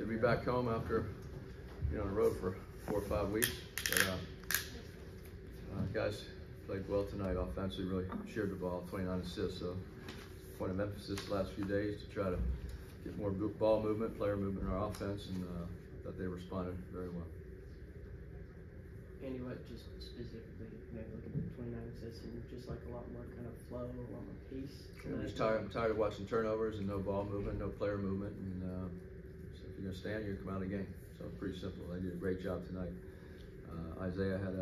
to be back home after, on the road for 4 or 5 weeks. But guys played well tonight offensively, really shared the ball, 29 assists. So point of emphasis the last few days to try to get more ball movement, player movement in our offense, and that they responded very well. Andy, what just specifically, maybe look at the 29 assists and just like a lot more kind of flow, a lot more pace? I'm just tired. I'm tired of watching turnovers and no ball movement, no player movement, and so if you're gonna stand, you're gonna come out of the game. So it's pretty simple. They did a great job tonight. Isaiah had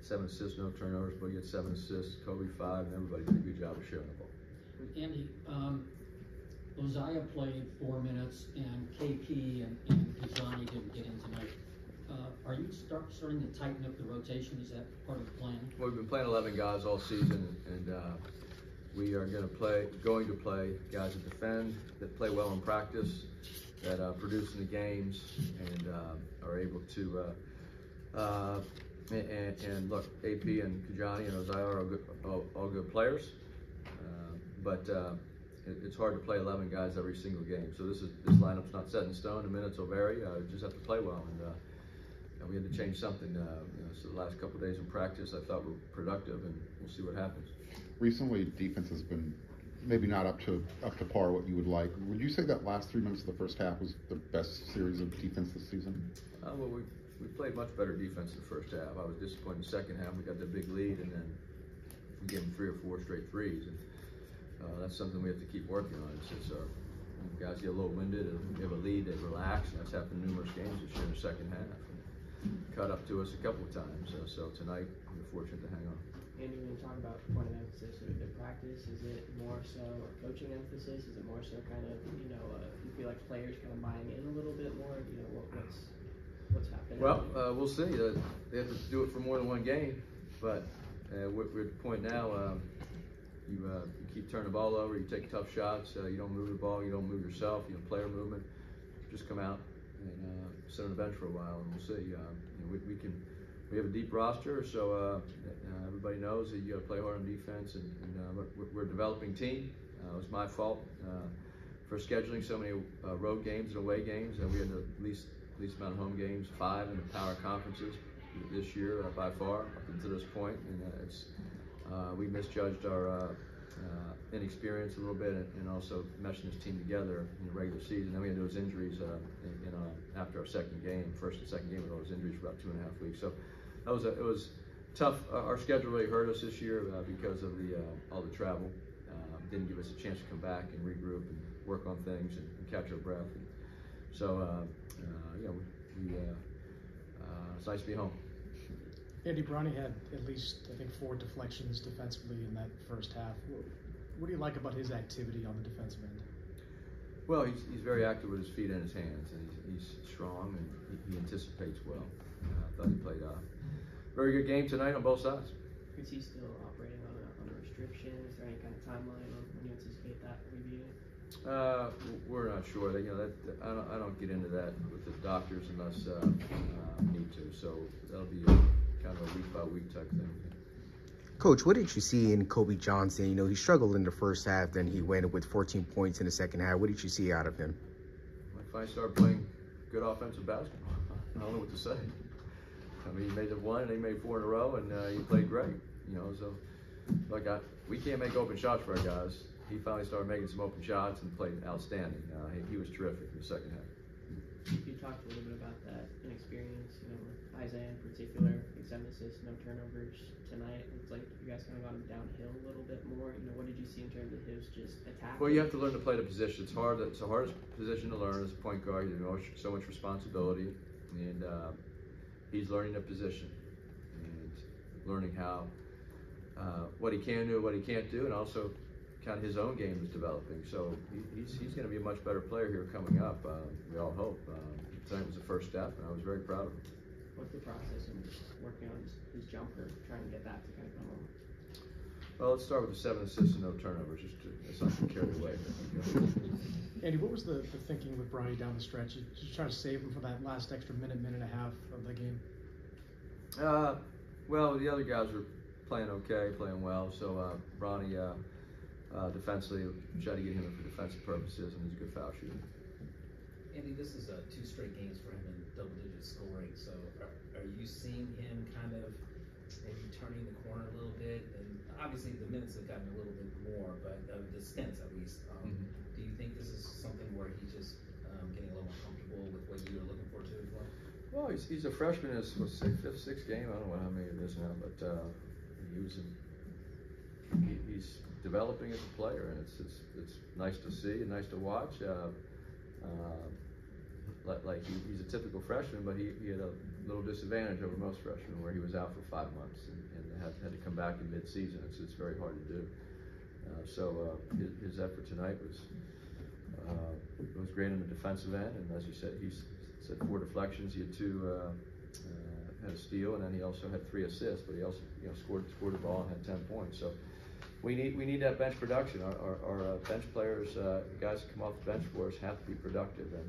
7 assists, no turnovers, but he had 7 assists. Kobe 5, and everybody did a good job of sharing the ball. Andy, Uzziah played 4 minutes, and KP and Johnny didn't get in tonight. Are you starting to tighten up the rotation? Is that part of the plan? Well, we've been playing 11 guys all season, and we are going to play guys that defend, that play well in practice, that produce in the games, and are able to. And look, AP and Kajani and Uzziah are all good players, but it's hard to play 11 guys every single game. So this lineup's not set in stone. The minutes will vary. You just have to play well, and we had to change something. So the last couple of days in practice, I thought were productive, and we'll see what happens. Recently, defense has been maybe not up to par what you would like. Would you say that last 3 minutes of the first half was the best series of defense this season? Well, we played much better defense in the first half. I was disappointed in the second half. We got the big lead, and then we gave them 3 or 4 straight threes. And that's something we have to keep working on. Since our guys get a little winded and we have a lead, they relax. And that's happened in numerous games this year in the second half. And cut up to us a couple of times. So tonight, we're fortunate to hang on. Andy, when you talk about point of emphasis in practice, is it more so a coaching emphasis? Is it more so kind of, you feel like players kind of buying in a little bit more? What's happening? Well, we'll see. They have to do it for more than one game, but we're at the point now. You keep turning the ball over. You take tough shots. You don't move the ball. You don't move yourself. Player movement. Just come out and sit on the bench for a while, and we'll see. We have a deep roster, so everybody knows that you got to play hard on defense, and we're a developing team. It was my fault for scheduling so many road games and away games. We had the least amount of home games, 5 in the power conferences this year by far up until this point, and we misjudged our inexperience a little bit, and also meshing this team together in the regular season. Then we had those injuries after our first and second game with all those injuries for about 2.5 weeks. So it was tough. Our schedule really hurt us this year because of all the travel. Didn't give us a chance to come back and regroup and work on things and catch our breath. And so it's nice to be home. Andy, Bronny had at least, I think, 4 deflections defensively in that first half. What do you like about his activity on the defensive end? Well, he's very active with his feet and his hands, and he's strong, and he anticipates well. I thought he played a very good game tonight on both sides. Is he still operating on a restriction? Is there any kind of timeline on when you anticipate that alleviating? We're not sure. I don't get into that with the doctors unless I need to. So that'll be kind of a week-by-week type thing. Coach, what did you see in Kobe Johnson? He struggled in the first half, then he went with 14 points in the second half. What did you see out of him? If I start playing good offensive basketball, I don't know what to say. I mean, he made the 1 and he made 4 in a row, and he played great. So like we can't make open shots for our guys. He finally started making some open shots and played outstanding. He was terrific in the second half. You talked a little bit about that inexperience, with Isaiah in particular, 7 assists, no turnovers tonight. It's like you guys kind of got him downhill a little bit more. What did you see in terms of his just attack? Well, you have to learn to play the position. It's hard. It's the hardest position to learn as a point guard. You have so much responsibility, and he's learning the position and learning how what he can do, what he can't do, and also kind of his own game is developing. So he's going to be a much better player here coming up. We all hope. Tonight was the first step, and I was very proud of him. What's the process in working on his jumper, trying to get that to kind of come on? Well, let's start with the 7 assists and no turnovers, just not to carry away. Andy, what was the thinking with Bronny down the stretch? You just try to save him for that last extra minute and a half of the game? Well, the other guys were playing okay, playing well. So Bronny defensively tried to get him in for defensive purposes, and he's a good foul shooter. Andy, this is 2 straight games for him in double-digit scoring. So are you seeing him kind of maybe turning the corner a little bit? And obviously the minutes have gotten a little bit more, but the stints at least. Do you think this is something where he's just getting a little more comfortable with what you were looking forward to as well? Well, he's a freshman. His fifth game. I don't know how many it is now, but he's developing as a player, and it's nice to see and nice to watch. Like he's a typical freshman, but he had a little disadvantage over most freshmen, where he was out for 5 months and had to come back in mid-season. It's very hard to do. So his effort tonight was great in the defensive end, and as you said, he's had 4 deflections. He had 2 had a steal, and then he also had 3 assists. But he also scored the ball and had 10 points. So we need that bench production. Our bench players, guys that come off the bench for us, have to be productive, and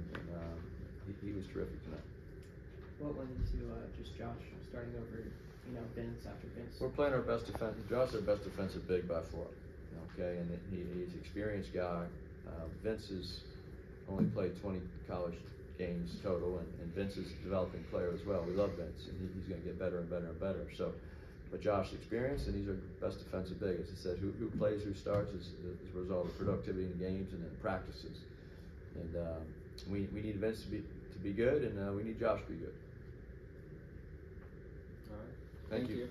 he was terrific tonight. What went into just Josh starting over, Vince after Vince? We're playing our best defense. Josh is our best defensive big by far. Okay, and he's an experienced guy. Vince has only played 20 college games total, and Vince is a developing player as well. We love Vince, and he's going to get better and better and better. So, but Josh is experienced, and he's our best defensive big. As I said, who plays, who starts is a result of productivity in games and in practices. And we need Vince to be good, and we need Josh to be good. All right. Thank you.